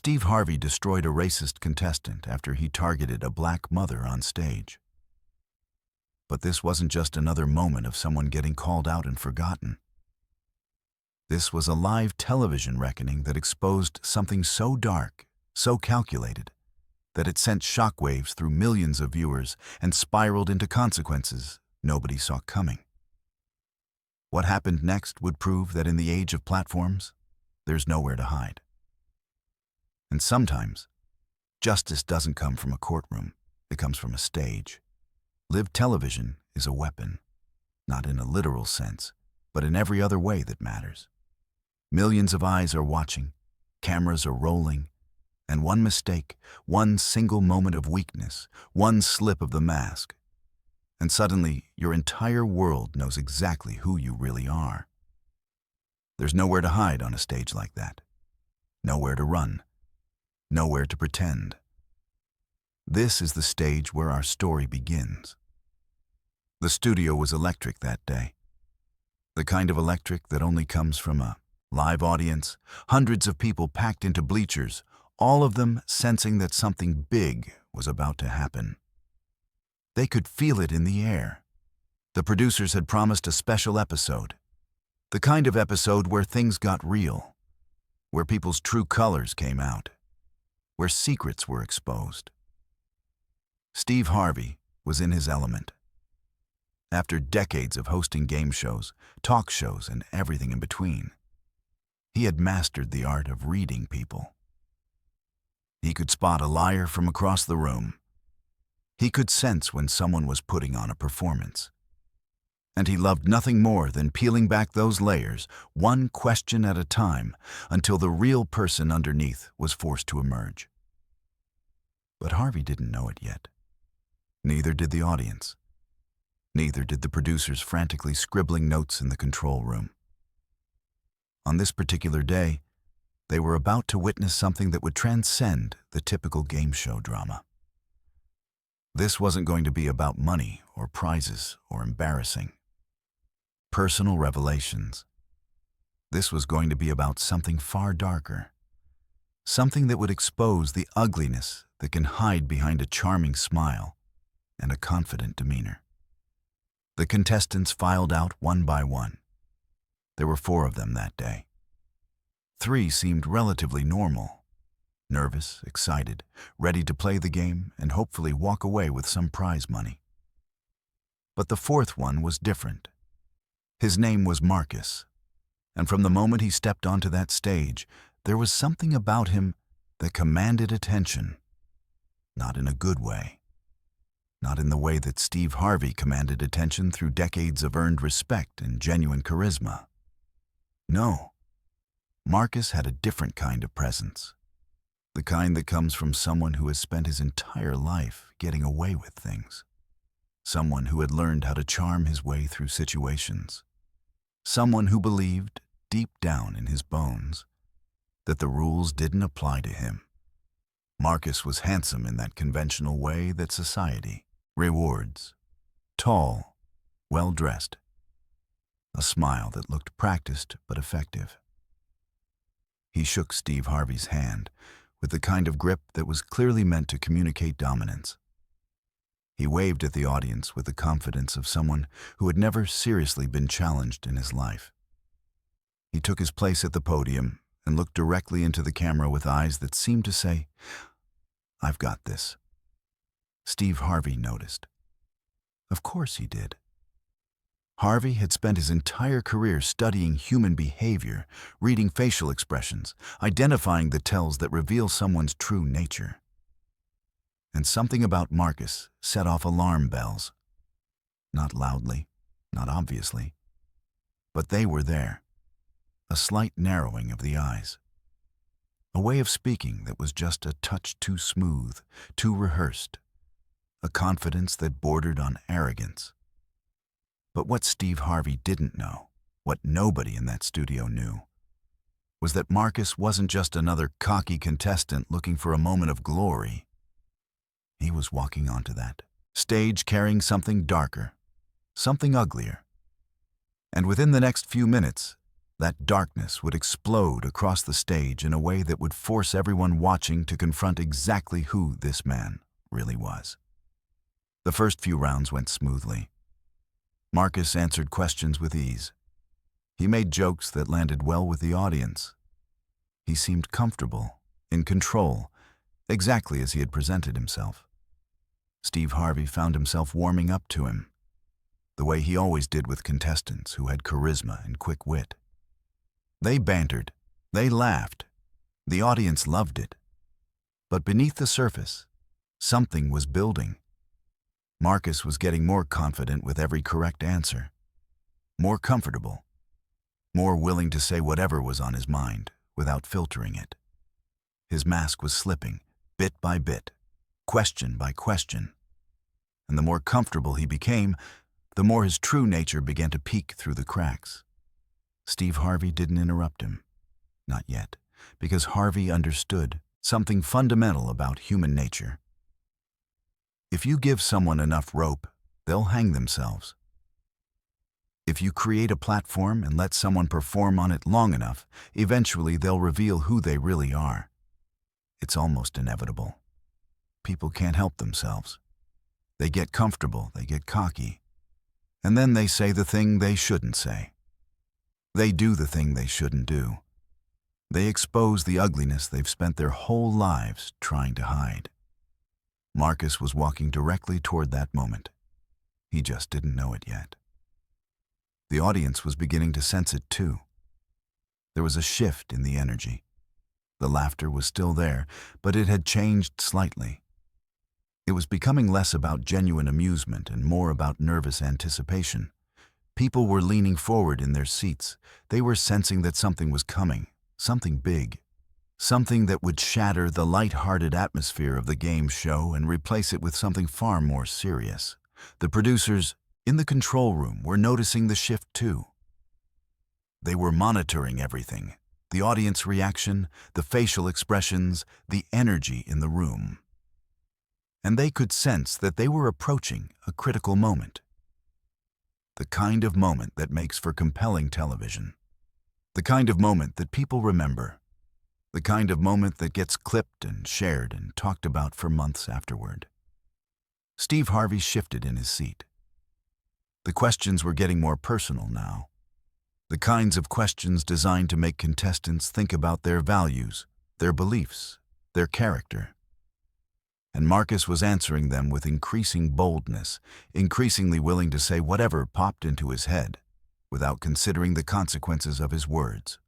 Steve Harvey destroyed a racist contestant after he targeted a black mother on stage. But this wasn't just another moment of someone getting called out and forgotten. This was a live television reckoning that exposed something so dark, so calculated, that it sent shockwaves through millions of viewers and spiraled into consequences nobody saw coming. What happened next would prove that in the age of platforms, there's nowhere to hide. And sometimes, justice doesn't come from a courtroom, it comes from a stage. Live television is a weapon, not in a literal sense, but in every other way that matters. Millions of eyes are watching, cameras are rolling, and one mistake, one single moment of weakness, one slip of the mask, and suddenly your entire world knows exactly who you really are. There's nowhere to hide on a stage like that. Nowhere to run. Nowhere to pretend. This is the stage where our story begins. The studio was electric that day. The kind of electric that only comes from a live audience, hundreds of people packed into bleachers, all of them sensing that something big was about to happen. They could feel it in the air. The producers had promised a special episode. The kind of episode where things got real, where people's true colors came out, where secrets were exposed. Steve Harvey was in his element. After decades of hosting game shows, talk shows, and everything in between, he had mastered the art of reading people. He could spot a liar from across the room. He could sense when someone was putting on a performance. And he loved nothing more than peeling back those layers, one question at a time, until the real person underneath was forced to emerge. But Harvey didn't know it yet. Neither did the audience. Neither did the producers frantically scribbling notes in the control room. On this particular day, they were about to witness something that would transcend the typical game show drama. This wasn't going to be about money or prizes or embarrassing personal revelations. This was going to be about something far darker, something that would expose the ugliness that can hide behind a charming smile and a confident demeanor. The contestants filed out one by one. There were 4 of them that day. 3 seemed relatively normal, nervous, excited, ready to play the game and hopefully walk away with some prize money. But the 4th one was different. His name was Marcus, and from the moment he stepped onto that stage, there was something about him that commanded attention. Not in a good way. Not in the way that Steve Harvey commanded attention through decades of earned respect and genuine charisma. No. Marcus had a different kind of presence. The kind that comes from someone who has spent his entire life getting away with things. Someone who had learned how to charm his way through situations. Someone who believed, deep down in his bones, that the rules didn't apply to him. Marcus was handsome in that conventional way that society rewards. Tall, well-dressed. A smile that looked practiced but effective. He shook Steve Harvey's hand with the kind of grip that was clearly meant to communicate dominance. He waved at the audience with the confidence of someone who had never seriously been challenged in his life. He took his place at the podium and looked directly into the camera with eyes that seemed to say, "I've got this." Steve Harvey noticed. Of course he did. Harvey had spent his entire career studying human behavior, reading facial expressions, identifying the tells that reveal someone's true nature. And something about Marcus set off alarm bells. Not loudly, not obviously, but they were there. A slight narrowing of the eyes. A way of speaking that was just a touch too smooth, too rehearsed. A confidence that bordered on arrogance. But what Steve Harvey didn't know, what nobody in that studio knew, was that Marcus wasn't just another cocky contestant looking for a moment of glory. He was walking onto that stage carrying something darker, something uglier. And within the next few minutes, That darkness would explode across the stage in a way that would force everyone watching to confront exactly who this man really was. The first few rounds went smoothly. Marcus answered questions with ease. He made jokes that landed well with the audience. He seemed comfortable, in control, exactly as he had presented himself. Steve Harvey found himself warming up to him, the way he always did with contestants who had charisma and quick wit. They bantered, they laughed, the audience loved it. But beneath the surface, something was building. Marcus was getting more confident with every correct answer, more comfortable, more willing to say whatever was on his mind without filtering it. His mask was slipping, bit by bit, question by question. And the more comfortable he became, the more his true nature began to peek through the cracks. Steve Harvey didn't interrupt him. Not yet, because Harvey understood something fundamental about human nature. If you give someone enough rope, they'll hang themselves. If you create a platform and let someone perform on it long enough, eventually they'll reveal who they really are. It's almost inevitable. People can't help themselves. They get comfortable, they get cocky, and then they say the thing they shouldn't say. They do the thing they shouldn't do. They expose the ugliness they've spent their whole lives trying to hide. Marcus was walking directly toward that moment. He just didn't know it yet. The audience was beginning to sense it too. There was a shift in the energy. The laughter was still there, but it had changed slightly. It was becoming less about genuine amusement and more about nervous anticipation. People were leaning forward in their seats. They were sensing that something was coming, something big, something that would shatter the light-hearted atmosphere of the game show and replace it with something far more serious. The producers in the control room were noticing the shift too. They were monitoring everything, the audience reaction, the facial expressions, the energy in the room. And they could sense that they were approaching a critical moment. The kind of moment that makes for compelling television. The kind of moment that people remember. The kind of moment that gets clipped and shared and talked about for months afterward. Steve Harvey shifted in his seat. The questions were getting more personal now. The kinds of questions designed to make contestants think about their values, their beliefs, their character. And Marcus was answering them with increasing boldness, increasingly willing to say whatever popped into his head, without considering the consequences of his words.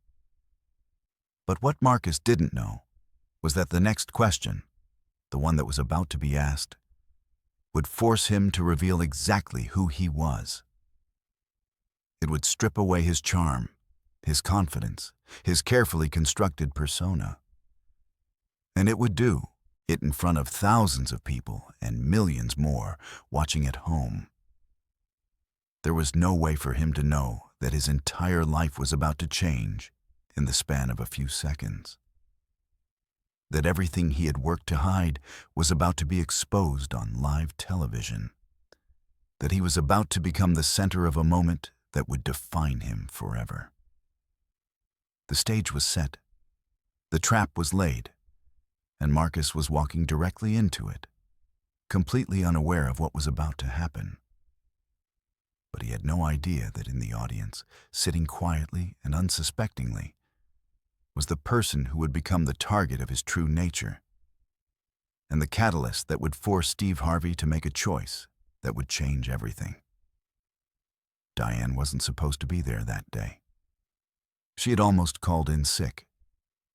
But what Marcus didn't know was that the next question, the one that was about to be asked, would force him to reveal exactly who he was. It would strip away his charm, his confidence, his carefully constructed persona. And it would do it in front of thousands of people and millions more watching at home. There was no way for him to know that his entire life was about to change in the span of a few seconds. That everything he had worked to hide was about to be exposed on live television. That he was about to become the center of a moment that would define him forever. The stage was set. The trap was laid. And Marcus was walking directly into it, completely unaware of what was about to happen. But he had no idea that in the audience, sitting quietly and unsuspectingly, was the person who would become the target of his true nature, and the catalyst that would force Steve Harvey to make a choice that would change everything. Diane wasn't supposed to be there that day. She had almost called in sick.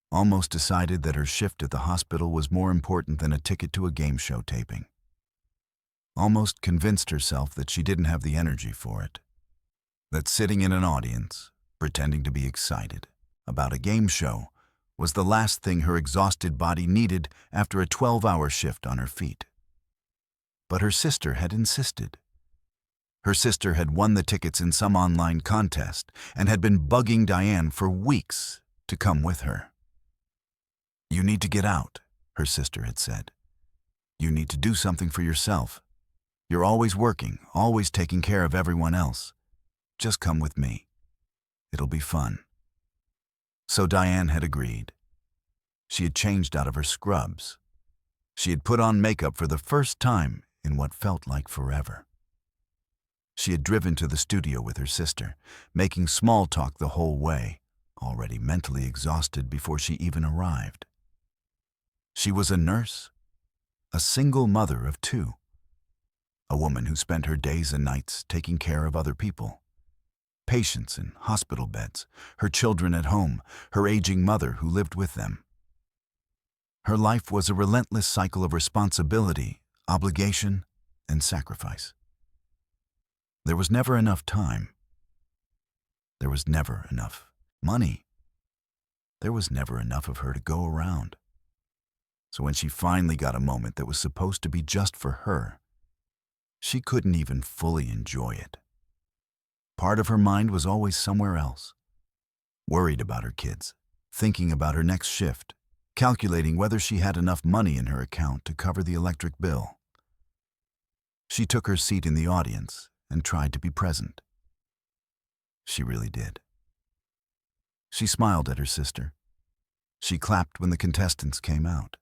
Almost decided that her shift at the hospital was more important than a ticket to a game show taping. Almost convinced herself that she didn't have the energy for it. That sitting in an audience, pretending to be excited about a game show, was the last thing her exhausted body needed after a 12-hour shift on her feet. But her sister had insisted. Her sister had won the tickets in some online contest and had been bugging Diane for weeks to come with her. "You need to get out," her sister had said. "You need to do something for yourself. You're always working, always taking care of everyone else. Just come with me. It'll be fun." So Diane had agreed. She had changed out of her scrubs. She had put on makeup for the first time in what felt like forever. She had driven to the studio with her sister, making small talk the whole way, already mentally exhausted before she even arrived. She was a nurse, a single mother of two, a woman who spent her days and nights taking care of other people. Patients in hospital beds, her children at home, her aging mother who lived with them. Her life was a relentless cycle of responsibility, obligation, and sacrifice. There was never enough time. There was never enough money. There was never enough of her to go around. So when she finally got a moment that was supposed to be just for her, she couldn't even fully enjoy it. Part of her mind was always somewhere else, worried about her kids, thinking about her next shift, calculating whether she had enough money in her account to cover the electric bill. She took her seat in the audience and tried to be present. She really did. She smiled at her sister. She clapped when the contestants came out.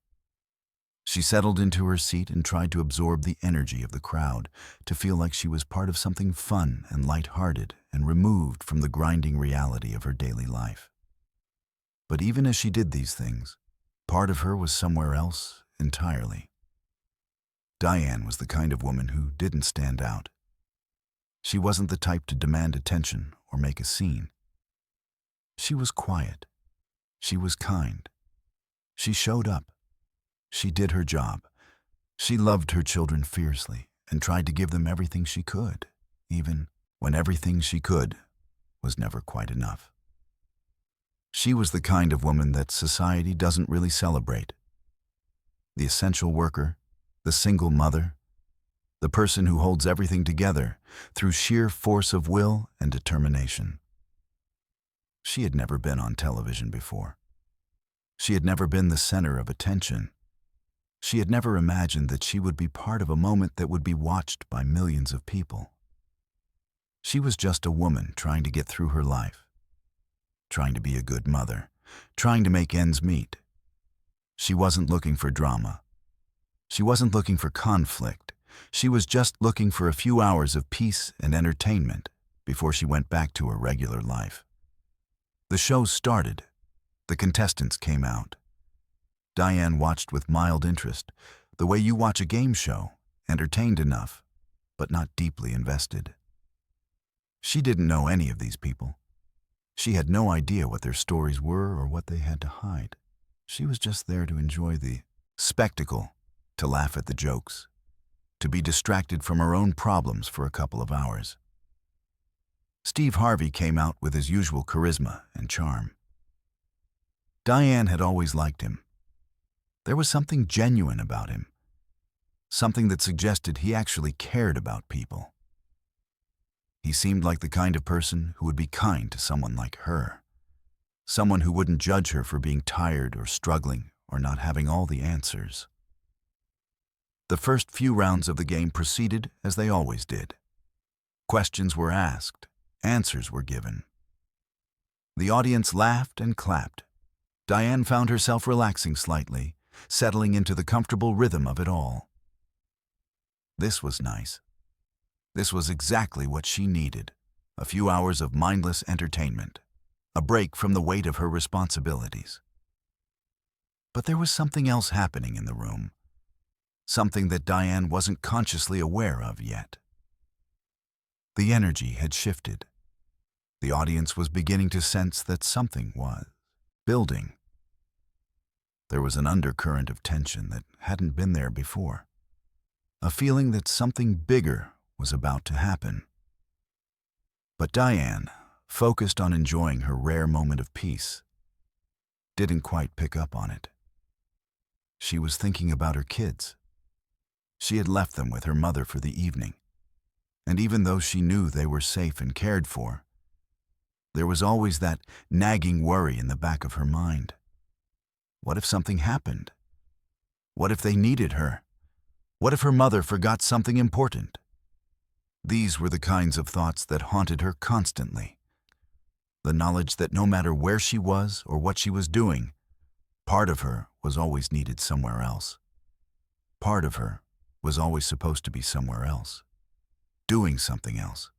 She settled into her seat and tried to absorb the energy of the crowd, to feel like she was part of something fun and light-hearted and removed from the grinding reality of her daily life. But even as she did these things, part of her was somewhere else entirely. Diane was the kind of woman who didn't stand out. She wasn't the type to demand attention or make a scene. She was quiet. She was kind. She showed up. She did her job. She loved her children fiercely and tried to give them everything she could, even when everything she could was never quite enough. She was the kind of woman that society doesn't really celebrate. The essential worker, the single mother, the person who holds everything together through sheer force of will and determination. She had never been on television before. She had never been the center of attention. She had never imagined that she would be part of a moment that would be watched by millions of people. She was just a woman trying to get through her life, trying to be a good mother, trying to make ends meet. She wasn't looking for drama. She wasn't looking for conflict. She was just looking for a few hours of peace and entertainment before she went back to her regular life. The show started. The contestants came out. Diane watched with mild interest, the way you watch a game show, entertained enough, but not deeply invested. She didn't know any of these people. She had no idea what their stories were or what they had to hide. She was just there to enjoy the spectacle, to laugh at the jokes, to be distracted from her own problems for a couple of hours. Steve Harvey came out with his usual charisma and charm. Diane had always liked him. There was something genuine about him, something that suggested he actually cared about people. He seemed like the kind of person who would be kind to someone like her, someone who wouldn't judge her for being tired or struggling or not having all the answers. The first few rounds of the game proceeded as they always did. Questions were asked, answers were given. The audience laughed and clapped. Diane found herself relaxing slightly, settling into the comfortable rhythm of it all. This was nice. This was exactly what she needed, a few hours of mindless entertainment, a break from the weight of her responsibilities. But there was something else happening in the room, something that Diane wasn't consciously aware of yet. The energy had shifted. The audience was beginning to sense that something was building. There was an undercurrent of tension that hadn't been there before, a feeling that something bigger was about to happen. But Diane, focused on enjoying her rare moment of peace, didn't quite pick up on it. She was thinking about her kids. She had left them with her mother for the evening, and even though she knew they were safe and cared for, there was always that nagging worry in the back of her mind. What if something happened? What if they needed her? What if her mother forgot something important? These were the kinds of thoughts that haunted her constantly. The knowledge that no matter where she was or what she was doing, part of her was always needed somewhere else. Part of her was always supposed to be somewhere else, doing something else,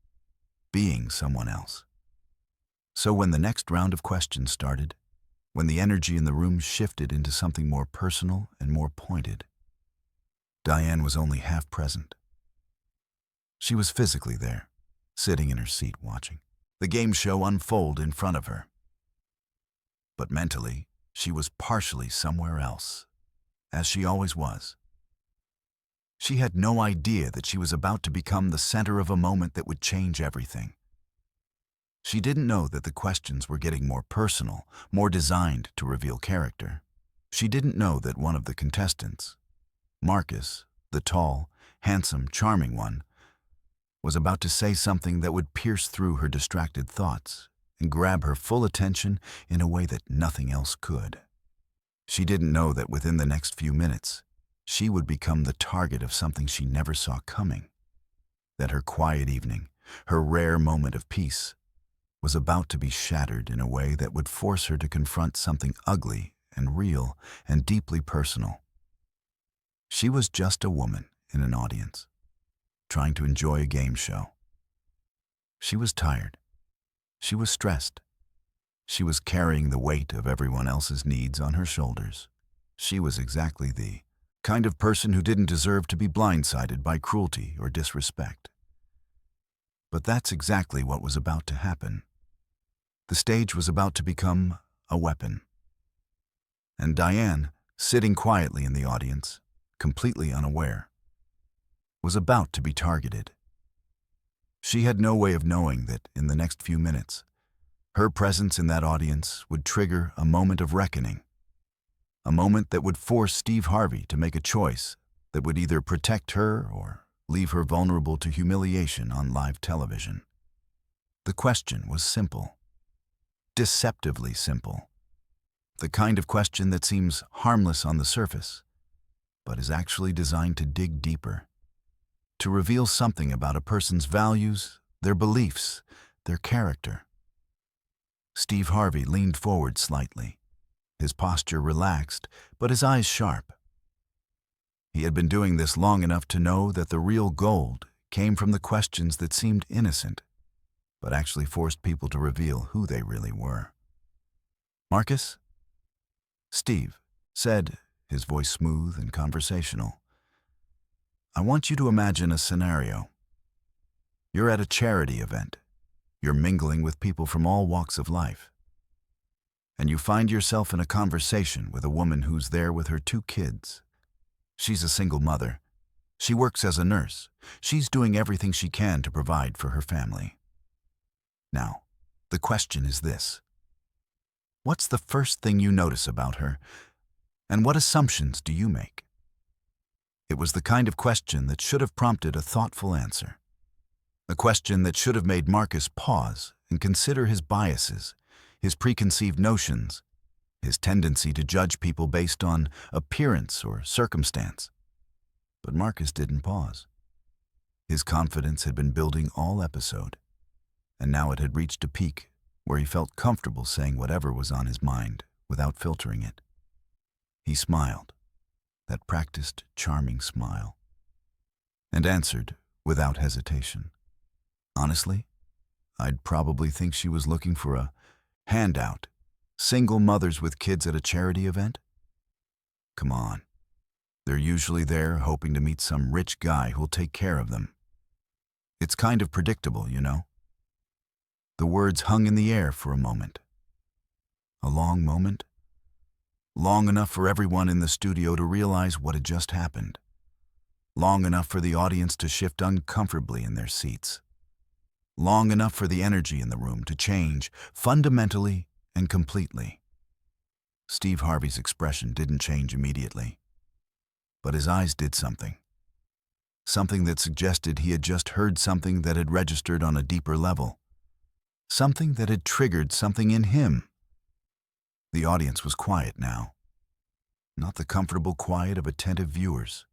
being someone else. So when the next round of questions started, when the energy in the room shifted into something more personal and more pointed, Diane was only half present. She was physically there, sitting in her seat watching the game show unfold in front of her. But mentally, she was partially somewhere else, as she always was. She had no idea that she was about to become the center of a moment that would change everything. She didn't know that the questions were getting more personal, more designed to reveal character. She didn't know that one of the contestants, Marcus, the tall, handsome, charming one, was about to say something that would pierce through her distracted thoughts and grab her full attention in a way that nothing else could. She didn't know that within the next few minutes, she would become the target of something she never saw coming. That her quiet evening, her rare moment of peace, was about to be shattered in a way that would force her to confront something ugly and real and deeply personal. She was just a woman in an audience, trying to enjoy a game show. She was tired. She was stressed. She was carrying the weight of everyone else's needs on her shoulders. She was exactly the kind of person who didn't deserve to be blindsided by cruelty or disrespect. But that's exactly what was about to happen. The stage was about to become a weapon. And Diane, sitting quietly in the audience, completely unaware, was about to be targeted. She had no way of knowing that in the next few minutes, her presence in that audience would trigger a moment of reckoning, a moment that would force Steve Harvey to make a choice that would either protect her or leave her vulnerable to humiliation on live television. The question was simple, deceptively simple, the kind of question that seems harmless on the surface, but is actually designed to dig deeper, to reveal something about a person's values, their beliefs, their character. Steve Harvey leaned forward slightly, his posture relaxed, but his eyes sharp. He had been doing this long enough to know that the real gold came from the questions that seemed innocent, but actually forced people to reveal who they really were. "Marcus?" Steve said, his voice smooth and conversational. "I want you to imagine a scenario. You're at a charity event. You're mingling with people from all walks of life. And you find yourself in a conversation with a woman who's there with her 2 kids. She's a single mother. She works as a nurse. She's doing everything she can to provide for her family. Now, the question is this. What's the first thing you notice about her, and what assumptions do you make?" It was the kind of question that should have prompted a thoughtful answer. A question that should have made Marcus pause and consider his biases, his preconceived notions, his tendency to judge people based on appearance or circumstance. But Marcus didn't pause. His confidence had been building all episode, and now it had reached a peak where he felt comfortable saying whatever was on his mind without filtering it. He smiled, that practiced, charming smile, and answered without hesitation. "Honestly, I'd probably think she was looking for a handout, single mothers with kids at a charity event. Come on, they're usually there hoping to meet some rich guy who'll take care of them. It's kind of predictable, you know." The words hung in the air for a moment. A long moment. Long enough for everyone in the studio to realize what had just happened. Long enough for the audience to shift uncomfortably in their seats. Long enough for the energy in the room to change fundamentally and completely. Steve Harvey's expression didn't change immediately, but his eyes did something. Something that suggested he had just heard something that had registered on a deeper level. Something that had triggered something in him. The audience was quiet now. Not the comfortable quiet of attentive viewers.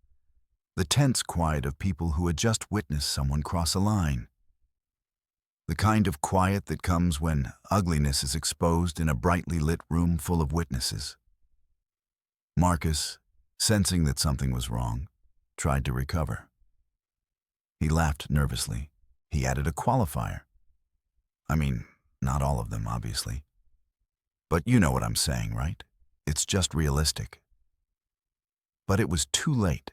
The tense quiet of people who had just witnessed someone cross a line. The kind of quiet that comes when ugliness is exposed in a brightly lit room full of witnesses. Marcus, sensing that something was wrong, tried to recover. He laughed nervously. He added a qualifier. I mean, not all of them, obviously. But you know what I'm saying, right? It's just realistic. But it was too late.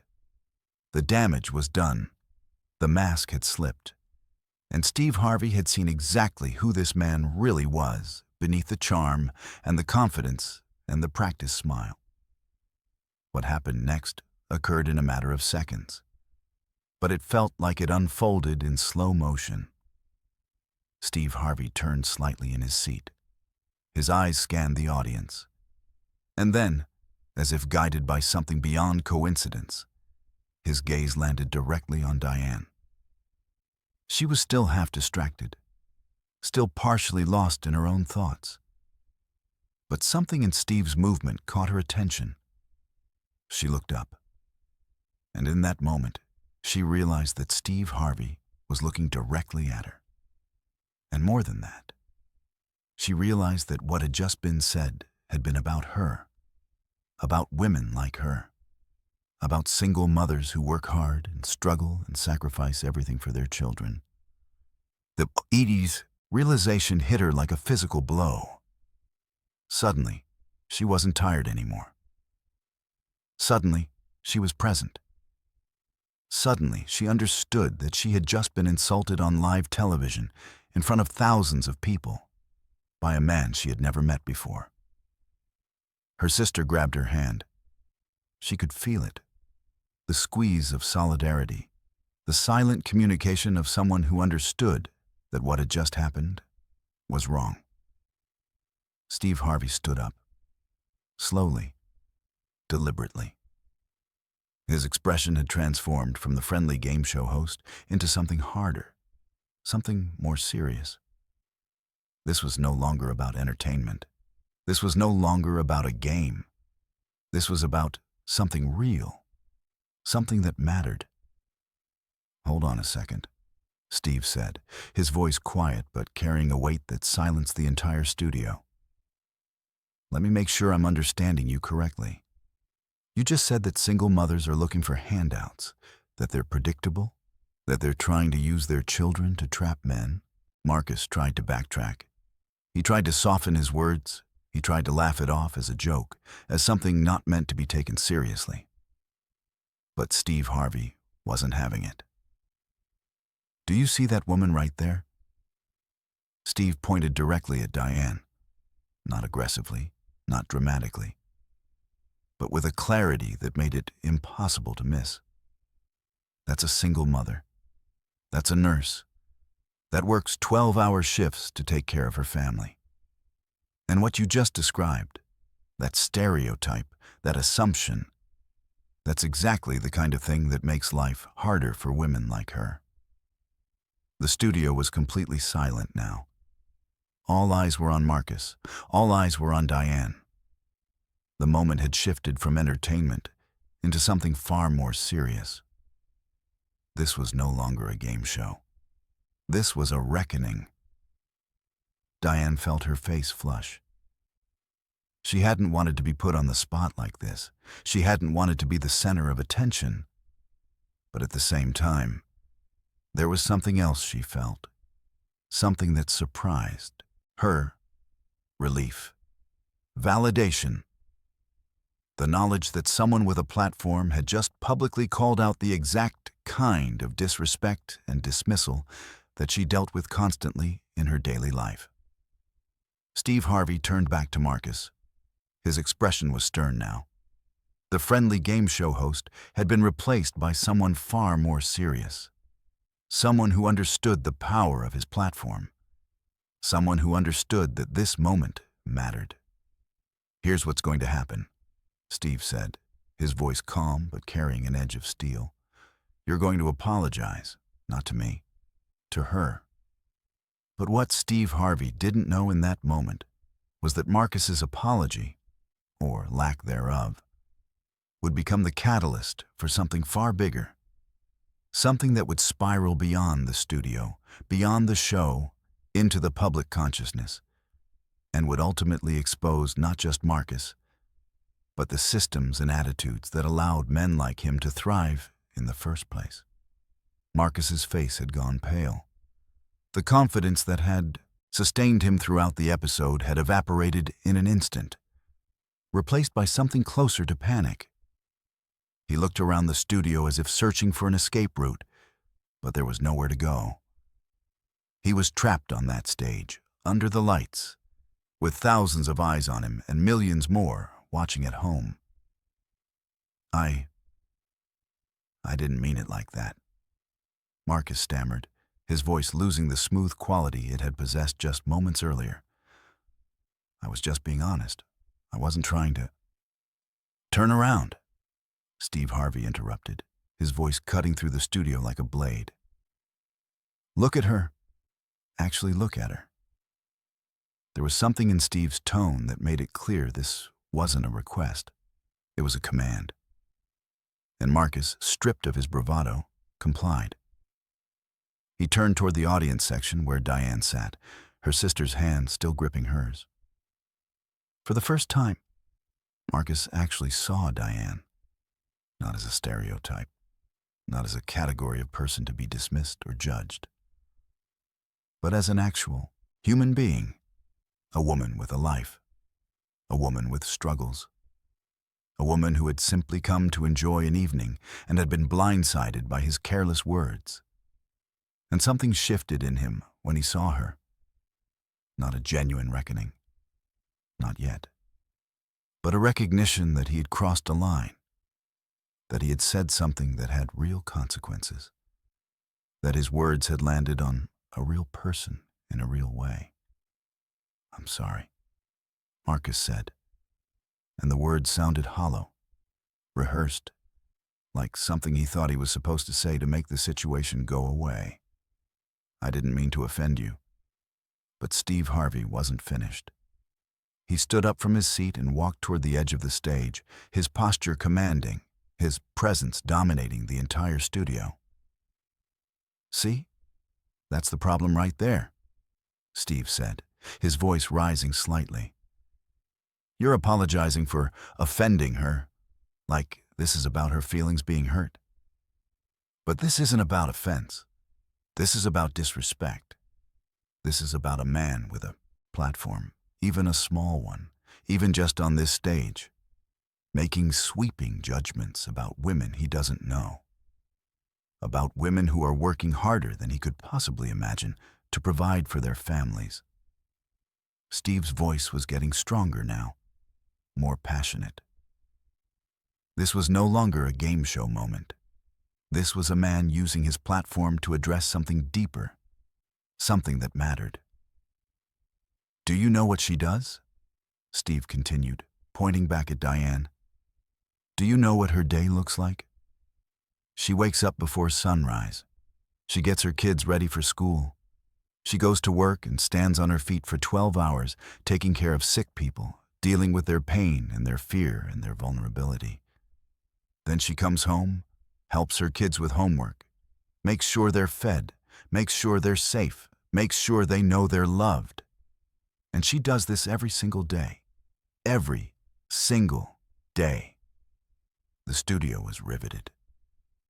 The damage was done. The mask had slipped. And Steve Harvey had seen exactly who this man really was beneath the charm and the confidence and the practiced smile. What happened next occurred in a matter of seconds, but it felt like it unfolded in slow motion. Steve Harvey turned slightly in his seat. His eyes scanned the audience. And then, as if guided by something beyond coincidence, his gaze landed directly on Diane. She was still half distracted, still partially lost in her own thoughts. But something in Steve's movement caught her attention. She looked up, and in that moment, she realized that Steve Harvey was looking directly at her. And more than that, she realized that what had just been said had been about her, about women like her, about single mothers who work hard and struggle and sacrifice everything for their children. Edie's realization hit her like a physical blow. Suddenly, she wasn't tired anymore. Suddenly, she was present. Suddenly, she understood that she had just been insulted on live television in front of thousands of people by a man she had never met before. Her sister grabbed her hand. She could feel it. The squeeze of solidarity, the silent communication of someone who understood that what had just happened was wrong. Steve Harvey stood up, slowly, deliberately. His expression had transformed from the friendly game show host into something harder, something more serious. This was no longer about entertainment. This was no longer about a game. This was about something real, something that mattered. "Hold on a second," Steve said, his voice quiet but carrying a weight that silenced the entire studio. "Let me make sure I'm understanding you correctly. You just said that single mothers are looking for handouts, that they're predictable, that they're trying to use their children to trap men." Marcus tried to backtrack. He tried to soften his words. He tried to laugh it off as a joke, as something not meant to be taken seriously. But Steve Harvey wasn't having it. "Do you see that woman right there?" Steve pointed directly at Diane, not aggressively, not dramatically, but with a clarity that made it impossible to miss. "That's a single mother. That's a nurse that works 12-hour shifts to take care of her family. And what you just described, that stereotype, that assumption, that's exactly the kind of thing that makes life harder for women like her." The studio was completely silent now. All eyes were on Marcus. All eyes were on Diane. The moment had shifted from entertainment into something far more serious. This was no longer a game show. This was a reckoning. Diane felt her face flush. She hadn't wanted to be put on the spot like this. She hadn't wanted to be the center of attention. But at the same time, there was something else she felt. Something that surprised her. Relief. Validation. The knowledge that someone with a platform had just publicly called out the exact kind of disrespect and dismissal that she dealt with constantly in her daily life. Steve Harvey turned back to Marcus. His expression was stern now. The friendly game show host had been replaced by someone far more serious. Someone who understood the power of his platform. Someone who understood that this moment mattered. "Here's what's going to happen," Steve said, his voice calm but carrying an edge of steel. "You're going to apologize, not to me, to her." But what Steve Harvey didn't know in that moment was that Marcus's apology, or lack thereof, would become the catalyst for something far bigger. Something that would spiral beyond the studio, beyond the show, into the public consciousness, and would ultimately expose not just Marcus, but the systems and attitudes that allowed men like him to thrive in the first place. Marcus's face had gone pale. The confidence that had sustained him throughout the episode had evaporated in an instant, replaced by something closer to panic. He looked around the studio as if searching for an escape route, but there was nowhere to go. He was trapped on that stage, under the lights, with thousands of eyes on him and millions more watching at home. I didn't mean it like that, Marcus stammered, his voice losing the smooth quality it had possessed just moments earlier. I was just being honest. I wasn't trying to... Turn around, Steve Harvey interrupted, his voice cutting through the studio like a blade. Look at her. Actually look at her. There was something in Steve's tone that made it clear this wasn't a request. It was a command. And Marcus, stripped of his bravado, complied. He turned toward the audience section where Diane sat, her sister's hand still gripping hers. For the first time, Marcus actually saw Diane, not as a stereotype, not as a category of person to be dismissed or judged, but as an actual human being, a woman with a life, a woman with struggles, a woman who had simply come to enjoy an evening and had been blindsided by his careless words. And something shifted in him when he saw her. Not a genuine reckoning. Not yet. But a recognition that he had crossed a line. That he had said something that had real consequences. That his words had landed on a real person in a real way. I'm sorry, Marcus said. And the words sounded hollow, rehearsed, like something he thought he was supposed to say to make the situation go away. I didn't mean to offend you. But Steve Harvey wasn't finished. He stood up from his seat and walked toward the edge of the stage, his posture commanding, his presence dominating the entire studio. See? That's the problem right there, Steve said, his voice rising slightly. You're apologizing for offending her, like this is about her feelings being hurt. But this isn't about offense. This is about disrespect. This is about a man with a platform, even a small one, even just on this stage, making sweeping judgments about women he doesn't know, about women who are working harder than he could possibly imagine to provide for their families. Steve's voice was getting stronger now, more passionate. This was no longer a game show moment. This was a man using his platform to address something deeper, something that mattered. Do you know what she does? Steve continued, pointing back at Diane. Do you know what her day looks like? She wakes up before sunrise. She gets her kids ready for school. She goes to work and stands on her feet for 12 hours, taking care of sick people, dealing with their pain and their fear and their vulnerability. Then she comes home, helps her kids with homework, makes sure they're fed, makes sure they're safe, makes sure they know they're loved. And she does this every single day. Every single day. The studio was riveted.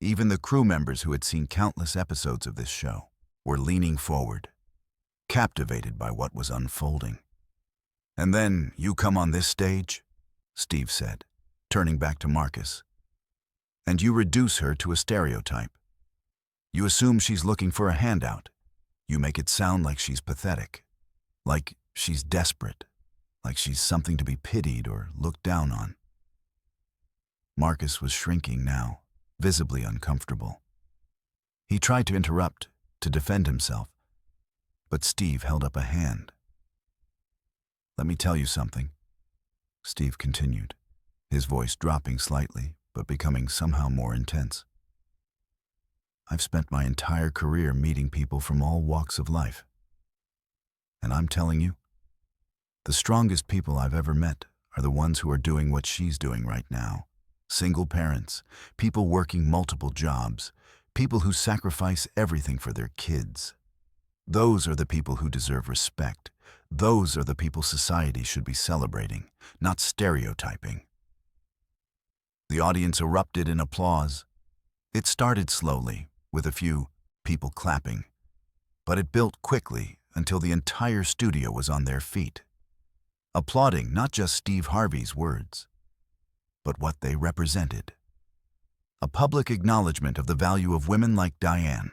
Even the crew members who had seen countless episodes of this show were leaning forward, captivated by what was unfolding. And then you come on this stage, Steve said, turning back to Marcus. And you reduce her to a stereotype. You assume she's looking for a handout. You make it sound like she's pathetic, like she's desperate, like she's something to be pitied or looked down on. Marcus was shrinking now, visibly uncomfortable. He tried to interrupt, to defend himself, but Steve held up a hand. Let me tell you something, Steve continued, his voice dropping slightly, but becoming somehow more intense. I've spent my entire career meeting people from all walks of life. And I'm telling you, the strongest people I've ever met are the ones who are doing what she's doing right now. Single parents, people working multiple jobs, people who sacrifice everything for their kids. Those are the people who deserve respect. Those are the people society should be celebrating, not stereotyping. The audience erupted in applause. It started slowly, with a few people clapping, but it built quickly until the entire studio was on their feet, applauding not just Steve Harvey's words, but what they represented. A public acknowledgement of the value of women like Diane.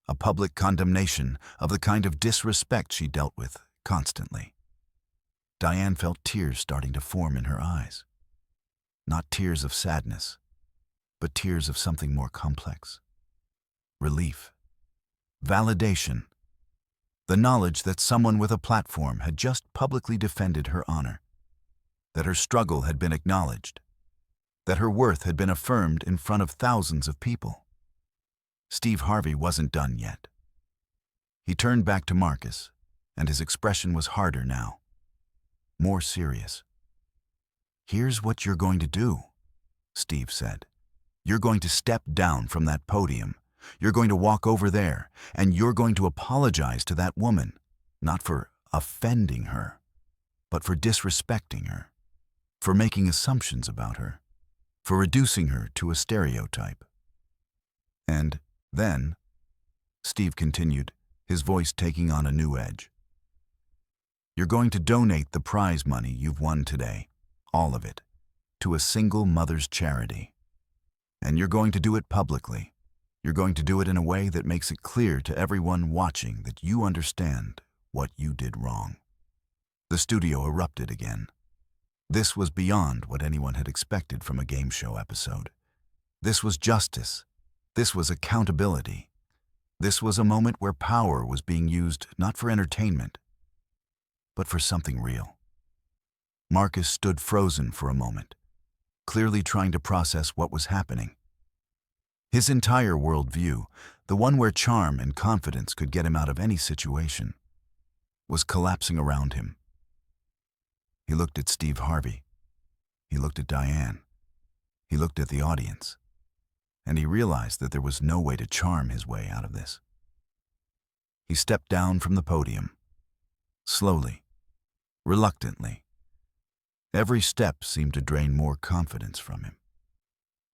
A public condemnation of the kind of disrespect she dealt with constantly. Diane felt tears starting to form in her eyes. Not tears of sadness, but tears of something more complex. Relief. Validation. The knowledge that someone with a platform had just publicly defended her honor. That her struggle had been acknowledged. That her worth had been affirmed in front of thousands of people. Steve Harvey wasn't done yet. He turned back to Marcus, and his expression was harder now. More serious. "Here's what you're going to do," Steve said. "You're going to step down from that podium. You're going to walk over there, and you're going to apologize to that woman, not for offending her, but for disrespecting her, for making assumptions about her, for reducing her to a stereotype." And then, Steve continued, his voice taking on a new edge. "You're going to donate the prize money you've won today, all of it, to a single mother's charity. And you're going to do it publicly. You're going to do it in a way that makes it clear to everyone watching that you understand what you did wrong." The studio erupted again. This was beyond what anyone had expected from a game show episode. This was justice. This was accountability. This was a moment where power was being used not for entertainment, but for something real. Marcus stood frozen for a moment, clearly trying to process what was happening. His entire worldview, the one where charm and confidence could get him out of any situation, was collapsing around him. He looked at Steve Harvey. He looked at Diane. He looked at the audience. And he realized that there was no way to charm his way out of this. He stepped down from the podium, slowly, reluctantly. Every step seemed to drain more confidence from him,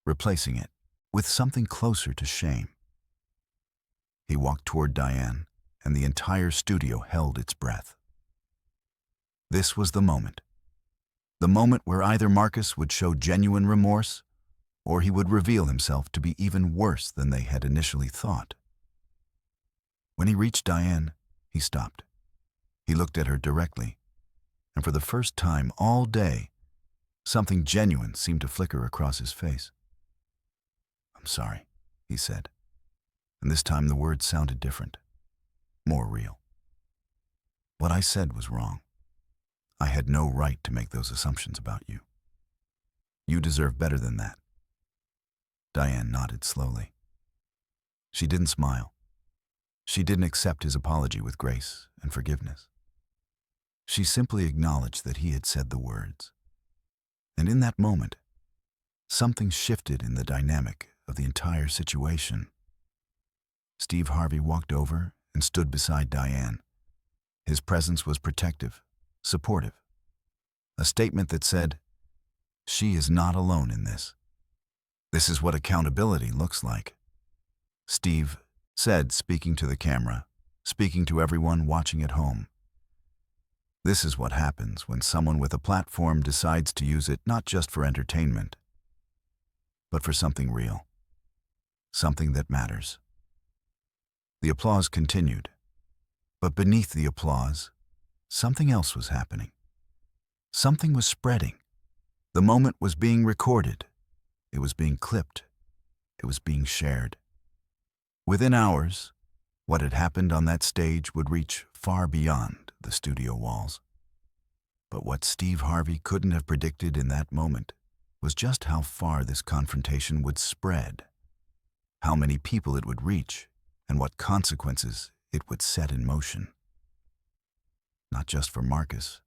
replacing it with something closer to shame. He walked toward Diane, and the entire studio held its breath. This was the moment where either Marcus would show genuine remorse, or he would reveal himself to be even worse than they had initially thought. When he reached Diane, he stopped. He looked at her directly, and for the first time all day, something genuine seemed to flicker across his face. "I'm sorry," he said, and this time the words sounded different, more real. "What I said was wrong. I had no right to make those assumptions about you. You deserve better than that." Diane nodded slowly. She didn't smile. She didn't accept his apology with grace and forgiveness. She simply acknowledged that he had said the words. And in that moment, something shifted in the dynamic of the entire situation. Steve Harvey walked over and stood beside Diane. His presence was protective, supportive. A statement that said, "She is not alone in this. This is what accountability looks like." Steve said, speaking to the camera, speaking to everyone watching at home. "This is what happens when someone with a platform decides to use it not just for entertainment, but for something real, something that matters." The applause continued, but beneath the applause, something else was happening. Something was spreading. The moment was being recorded. It was being clipped. It was being shared. Within hours, what had happened on that stage would reach far beyond the studio walls. But what Steve Harvey couldn't have predicted in that moment was just how far this confrontation would spread, how many people it would reach, and what consequences it would set in motion. Not just for Marcus,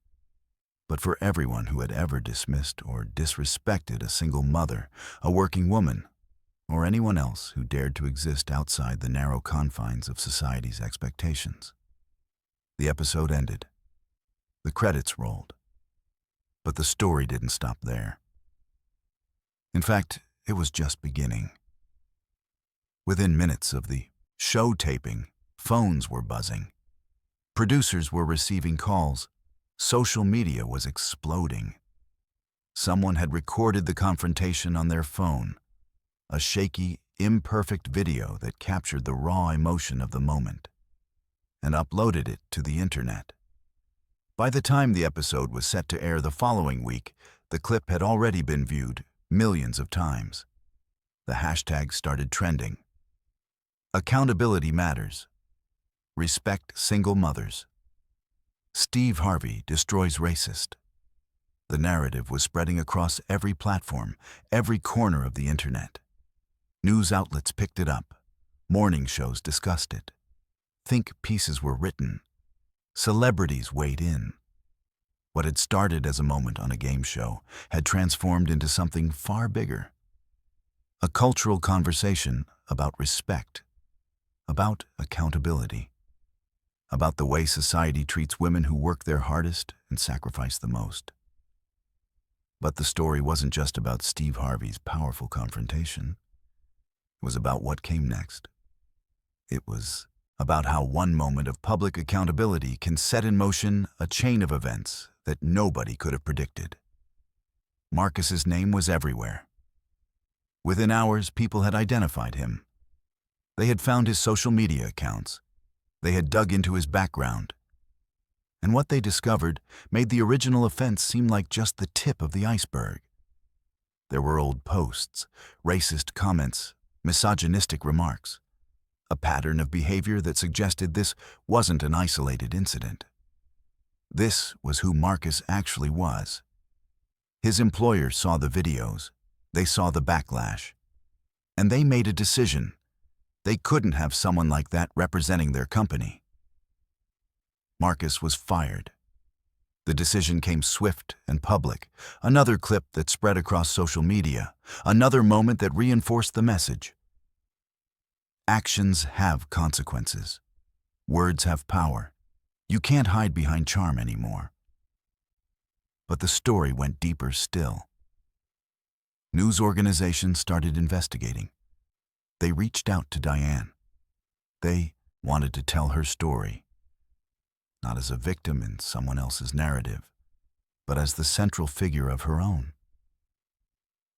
but for everyone who had ever dismissed or disrespected a single mother, a working woman, or anyone else who dared to exist outside the narrow confines of society's expectations. The episode ended. The credits rolled. But the story didn't stop there. In fact, it was just beginning. Within minutes of the show taping, phones were buzzing. Producers were receiving calls. Social media was exploding. Someone had recorded the confrontation on their phone, a shaky, imperfect video that captured the raw emotion of the moment, and uploaded it to the internet. By the time the episode was set to air the following week, the clip had already been viewed millions of times. The hashtag started trending. Accountability matters. Respect single mothers. Steve Harvey destroys racist. The narrative was spreading across every platform, every corner of the internet. News outlets picked it up. Morning shows discussed it. Think pieces were written. Celebrities weighed in. What had started as a moment on a game show had transformed into something far bigger. A cultural conversation about respect, about accountability, about the way society treats women who work their hardest and sacrifice the most. But the story wasn't just about Steve Harvey's powerful confrontation. It was about what came next. It was about how one moment of public accountability can set in motion a chain of events that nobody could have predicted. Marcus's name was everywhere. Within hours, people had identified him. They had found his social media accounts. They had dug into his background. And what they discovered made the original offense seem like just the tip of the iceberg. There were old posts, racist comments, misogynistic remarks, a pattern of behavior that suggested this wasn't an isolated incident. This was who Marcus actually was. His employers saw the videos, they saw the backlash, and they made a decision. They couldn't have someone like that representing their company. Marcus was fired. The decision came swift and public, another clip that spread across social media, another moment that reinforced the message. Actions have consequences. Words have power. You can't hide behind charm anymore. But the story went deeper still. News organizations started investigating. They reached out to Diane. They wanted to tell her story, not as a victim in someone else's narrative, but as the central figure of her own.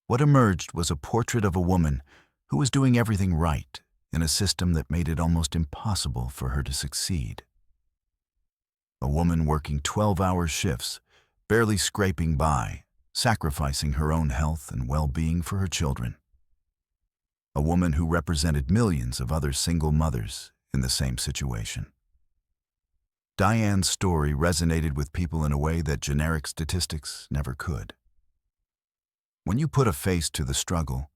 What emerged was a portrait of a woman who was doing everything right in a system that made it almost impossible for her to succeed. A woman working 12-hour shifts, barely scraping by, sacrificing her own health and well-being for her children. A woman who represented millions of other single mothers in the same situation. Diane's story resonated with people in a way that generic statistics never could. When you put a face to the struggle,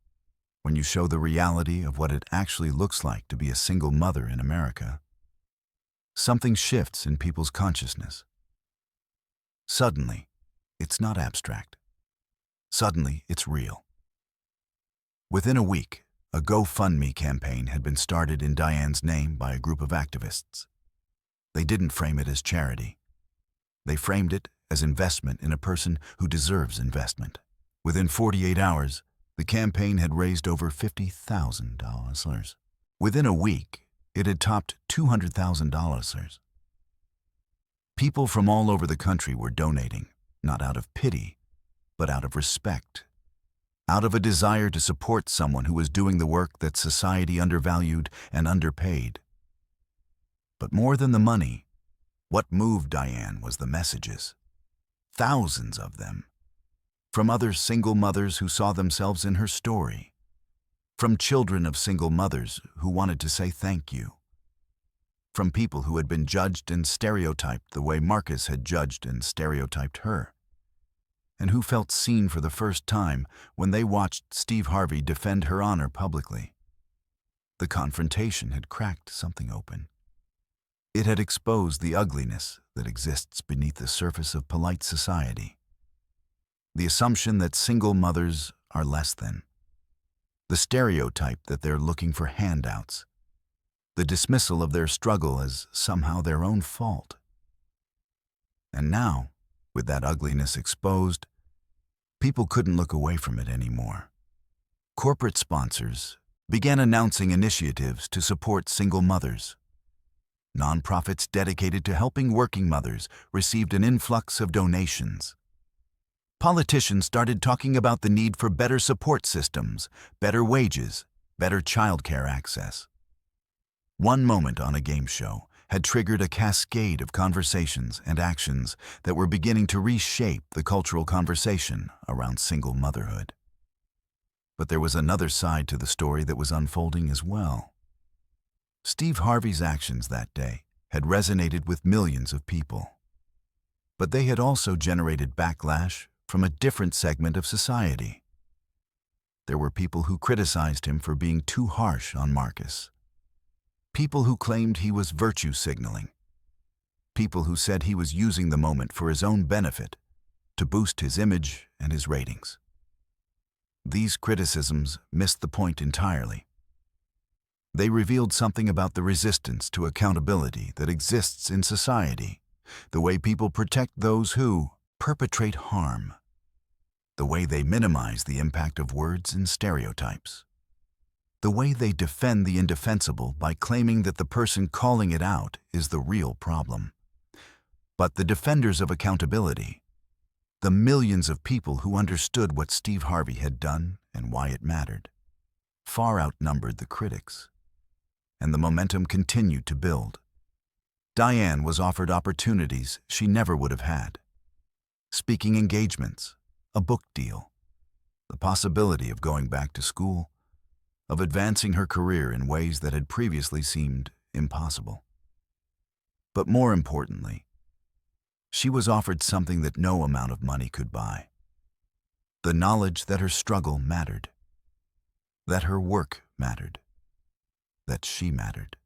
when you show the reality of what it actually looks like to be a single mother in America, something shifts in people's consciousness. Suddenly, it's not abstract. Suddenly, it's real. Within a week, a GoFundMe campaign had been started in Diane's name by a group of activists. They didn't frame it as charity. They framed it as investment in a person who deserves investment. Within 48 hours, the campaign had raised over $50,000. Within a week, it had topped $200,000. People from all over the country were donating, not out of pity, but out of respect, out of a desire to support someone who was doing the work that society undervalued and underpaid. But more than the money, what moved Diane was the messages. Thousands of them. From other single mothers who saw themselves in her story. From children of single mothers who wanted to say thank you. From people who had been judged and stereotyped the way Marcus had judged and stereotyped her. And who felt seen for the first time when they watched Steve Harvey defend her honor publicly. The confrontation had cracked something open. It had exposed the ugliness that exists beneath the surface of polite society. The assumption that single mothers are less than. the stereotype that they're looking for handouts, the dismissal of their struggle as somehow their own fault. And now, with that ugliness exposed, people couldn't look away from it anymore. Corporate sponsors began announcing initiatives to support single mothers. Nonprofits dedicated to helping working mothers received an influx of donations. Politicians started talking about the need for better support systems, better wages, better childcare access. One moment on a game show had triggered a cascade of conversations and actions that were beginning to reshape the cultural conversation around single motherhood. But there was another side to the story that was unfolding as well. Steve Harvey's actions that day had resonated with millions of people. But they had also generated backlash from a different segment of society. There were people who criticized him for being too harsh on Marcus. People who claimed he was virtue signaling. People who said he was using the moment for his own benefit to boost his image and his ratings. These criticisms missed the point entirely. They revealed something about the resistance to accountability that exists in society, the way people protect those who perpetrate harm, the way they minimize the impact of words and stereotypes, the way they defend the indefensible by claiming that the person calling it out is the real problem. But the defenders of accountability, the millions of people who understood what Steve Harvey had done and why it mattered, far outnumbered the critics. And the momentum continued to build. Diane was offered opportunities she never would have had. Speaking engagements, a book deal, the possibility of going back to school, of advancing her career in ways that had previously seemed impossible. But more importantly, she was offered something that no amount of money could buy. The knowledge that her struggle mattered, that her work mattered, that she mattered.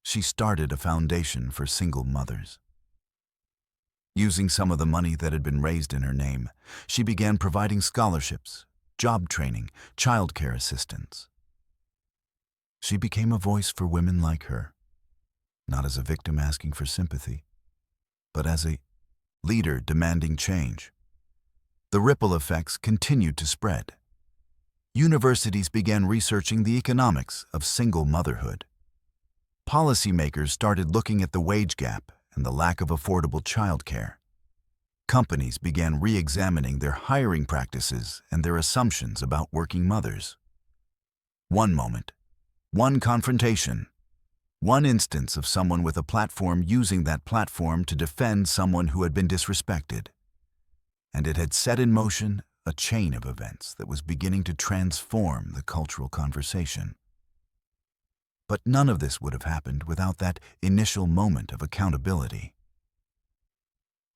She started a foundation for single mothers. Using some of the money that had been raised in her name, she began providing scholarships, job training, childcare assistance. She became a voice for women like her, not as a victim asking for sympathy, but as a leader demanding change. The ripple effects continued to spread. Universities began researching the economics of single motherhood. Policymakers started looking at the wage gap and the lack of affordable childcare. Companies began re-examining their hiring practices and their assumptions about working mothers. One moment, one confrontation, one instance of someone with a platform using that platform to defend someone who had been disrespected. And it had set in motion a chain of events that was beginning to transform the cultural conversation. But none of this would have happened without that initial moment of accountability.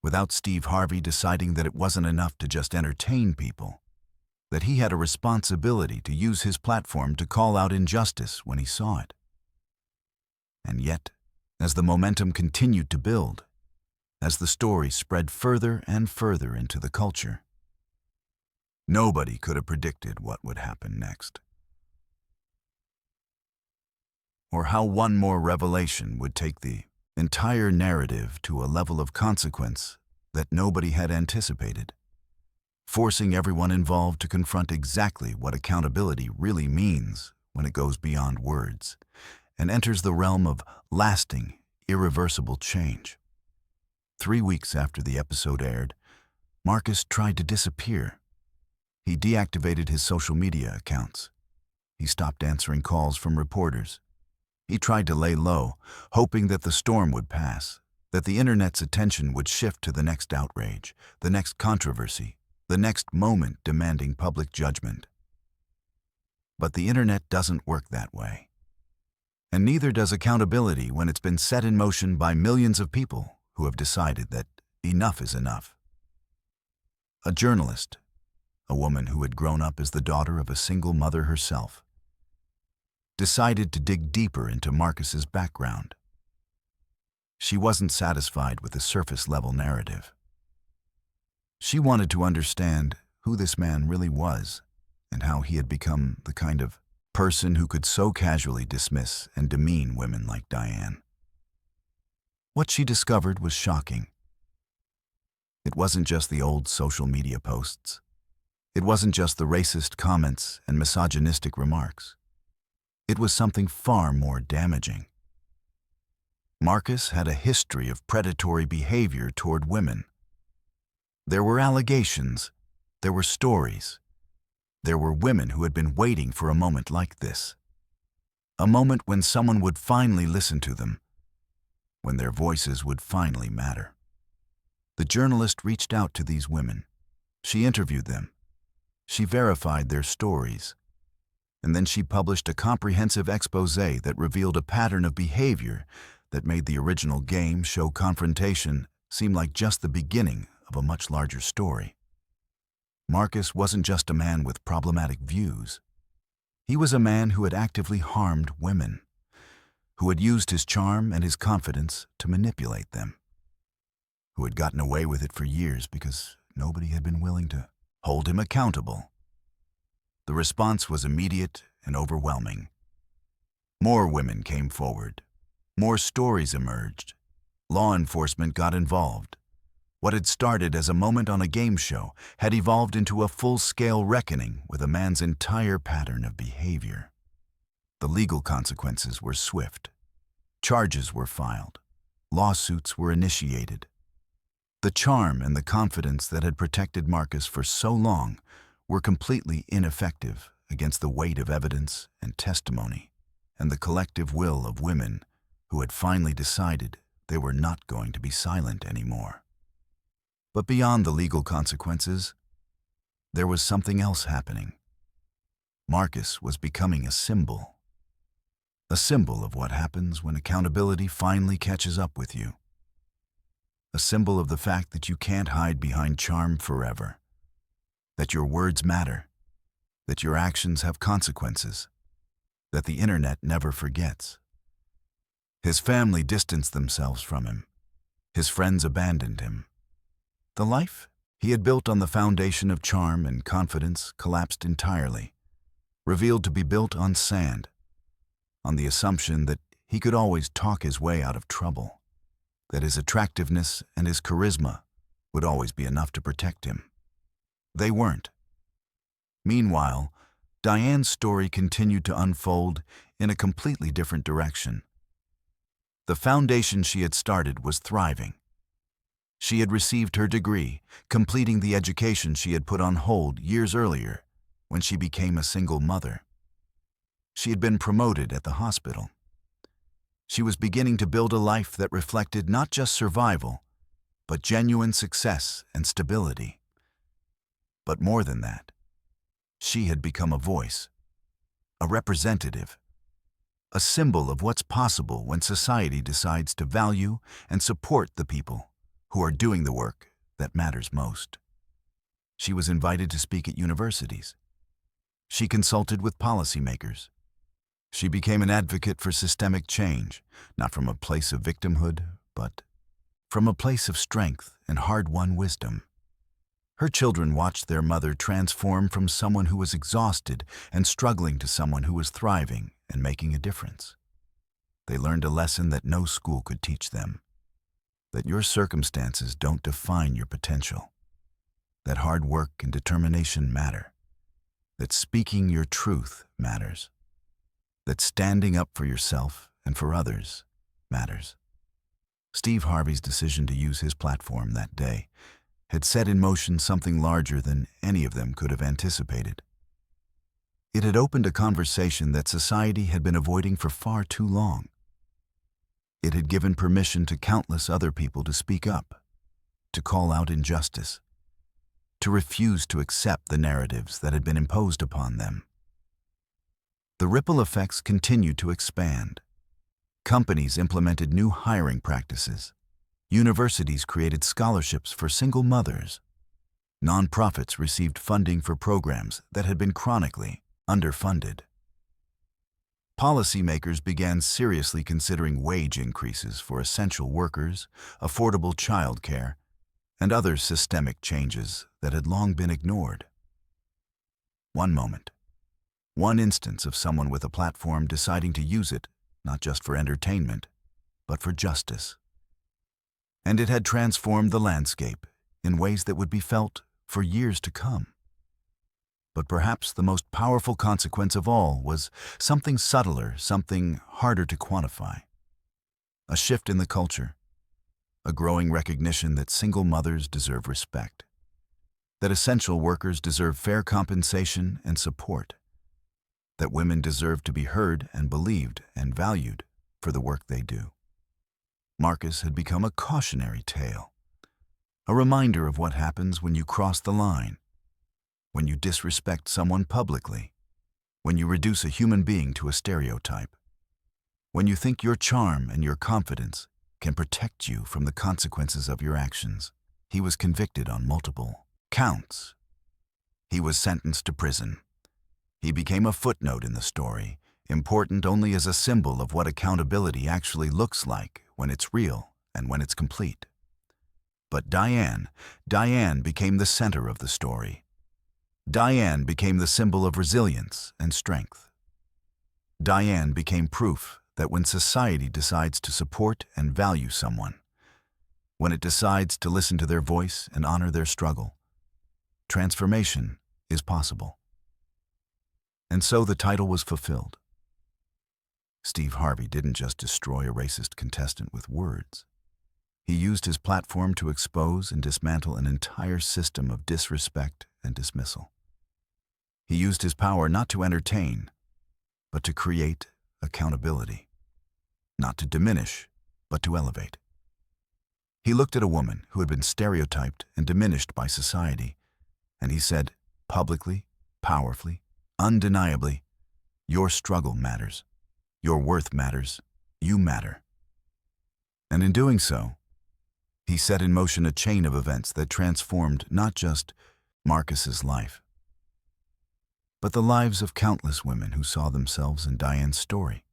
Without Steve Harvey deciding that it wasn't enough to just entertain people, that he had a responsibility to use his platform to call out injustice when he saw it. And yet, as the momentum continued to build, as the story spread further and further into the culture, nobody could have predicted what would happen next. Or how one more revelation would take the entire narrative to a level of consequence that nobody had anticipated, forcing everyone involved to confront exactly what accountability really means when it goes beyond words and enters the realm of lasting, irreversible change. 3 weeks after the episode aired, Marcus tried to disappear. He deactivated his social media accounts. He stopped answering calls from reporters. He tried to lay low, hoping that the storm would pass, that the internet's attention would shift to the next outrage, the next controversy, the next moment demanding public judgment. But the internet doesn't work that way. And neither does accountability when it's been set in motion by millions of people who have decided that enough is enough. A journalist, a woman who had grown up as the daughter of a single mother herself, decided to dig deeper into Marcus's background. She wasn't satisfied with the surface-level narrative. She wanted to understand who this man really was and how he had become the kind of person who could so casually dismiss and demean women like Diane. What she discovered was shocking. It wasn't just the old social media posts. It wasn't just the racist comments and misogynistic remarks. It was something far more damaging. Marcus had a history of predatory behavior toward women. There were allegations, there were stories, there were women who had been waiting for a moment like this. A moment when someone would finally listen to them, when their voices would finally matter. The journalist reached out to these women. She interviewed them. She verified their stories. And then she published a comprehensive expose that revealed a pattern of behavior that made the original game show confrontation seem like just the beginning of a much larger story. Marcus wasn't just a man with problematic views. He was a man who had actively harmed women, who had used his charm and his confidence to manipulate them, who had gotten away with it for years because nobody had been willing to hold him accountable. The response was immediate and overwhelming. More women came forward. More stories emerged. Law enforcement got involved. What had started as a moment on a game show had evolved into a full-scale reckoning with a man's entire pattern of behavior. The legal consequences were swift. Charges were filed. Lawsuits were initiated. The charm and the confidence that had protected Marcus for so long were completely ineffective against the weight of evidence and testimony and the collective will of women who had finally decided they were not going to be silent anymore. But beyond the legal consequences, there was something else happening. Marcus was becoming a symbol of what happens when accountability finally catches up with you. A symbol of the fact that you can't hide behind charm forever, that your words matter, that your actions have consequences, that the internet never forgets. His family distanced themselves from him. His friends abandoned him. The life he had built on the foundation of charm and confidence collapsed entirely, revealed to be built on sand, on the assumption that he could always talk his way out of trouble, that his attractiveness and his charisma would always be enough to protect him. They weren't. Meanwhile, Diane's story continued to unfold in a completely different direction. The foundation she had started was thriving. She had received her degree, completing the education she had put on hold years earlier when she became a single mother. She had been promoted at the hospital. She was beginning to build a life that reflected not just survival, but genuine success and stability. But more than that, she had become a voice, a representative, a symbol of what's possible when society decides to value and support the people who are doing the work that matters most. She was invited to speak at universities. She consulted with policymakers. She became an advocate for systemic change, not from a place of victimhood, but from a place of strength and hard-won wisdom. Her children watched their mother transform from someone who was exhausted and struggling to someone who was thriving and making a difference. They learned a lesson that no school could teach them, that your circumstances don't define your potential, that hard work and determination matter, that speaking your truth matters, that standing up for yourself and for others matters. Steve Harvey's decision to use his platform that day had set in motion something larger than any of them could have anticipated. It had opened a conversation that society had been avoiding for far too long. It had given permission to countless other people to speak up, to call out injustice, to refuse to accept the narratives that had been imposed upon them. The ripple effects continued to expand. Companies implemented new hiring practices. Universities created scholarships for single mothers. Nonprofits received funding for programs that had been chronically underfunded. Policymakers began seriously considering wage increases for essential workers, affordable child care, and other systemic changes that had long been ignored. One moment. One instance of someone with a platform deciding to use it, not just for entertainment, but for justice. And it had transformed the landscape in ways that would be felt for years to come. But perhaps the most powerful consequence of all was something subtler, something harder to quantify. A shift in the culture, a growing recognition that single mothers deserve respect, that essential workers deserve fair compensation and support, that women deserve to be heard and believed and valued for the work they do. Marcus had become a cautionary tale, a reminder of what happens when you cross the line, when you disrespect someone publicly, when you reduce a human being to a stereotype, when you think your charm and your confidence can protect you from the consequences of your actions. He was convicted on multiple counts. He was sentenced to prison. He became a footnote in the story, important only as a symbol of what accountability actually looks like when it's real and when it's complete. But Diane became the center of the story. Diane became the symbol of resilience and strength. Diane became proof that when society decides to support and value someone, when it decides to listen to their voice and honor their struggle, transformation is possible. And so the title was fulfilled. Steve Harvey didn't just destroy a racist contestant with words. He used his platform to expose and dismantle an entire system of disrespect and dismissal. He used his power not to entertain, but to create accountability. Not to diminish, but to elevate. He looked at a woman who had been stereotyped and diminished by society, and he said, publicly, powerfully, undeniably, your struggle matters. Your worth matters. You matter. And in doing so, he set in motion a chain of events that transformed not just Marcus's life, but the lives of countless women who saw themselves in Diane's story.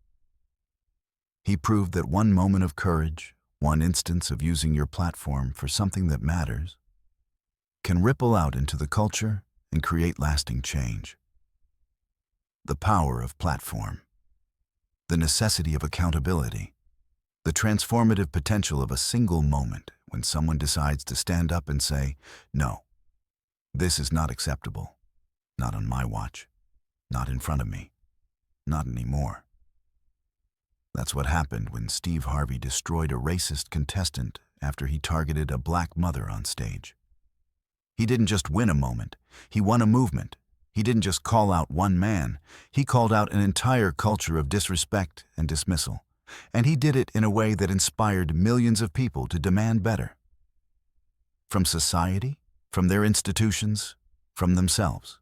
He proved that one moment of courage, one instance of using your platform for something that matters, can ripple out into the culture and create lasting change. The power of platform, the necessity of accountability, the transformative potential of a single moment when someone decides to stand up and say, no, this is not acceptable, not on my watch, not in front of me, not anymore. That's what happened when Steve Harvey destroyed a racist contestant after he targeted a black mother on stage. He didn't just win a moment, he won a movement. He didn't just call out one man, he called out an entire culture of disrespect and dismissal. And he did it in a way that inspired millions of people to demand better. From society, from their institutions, from themselves.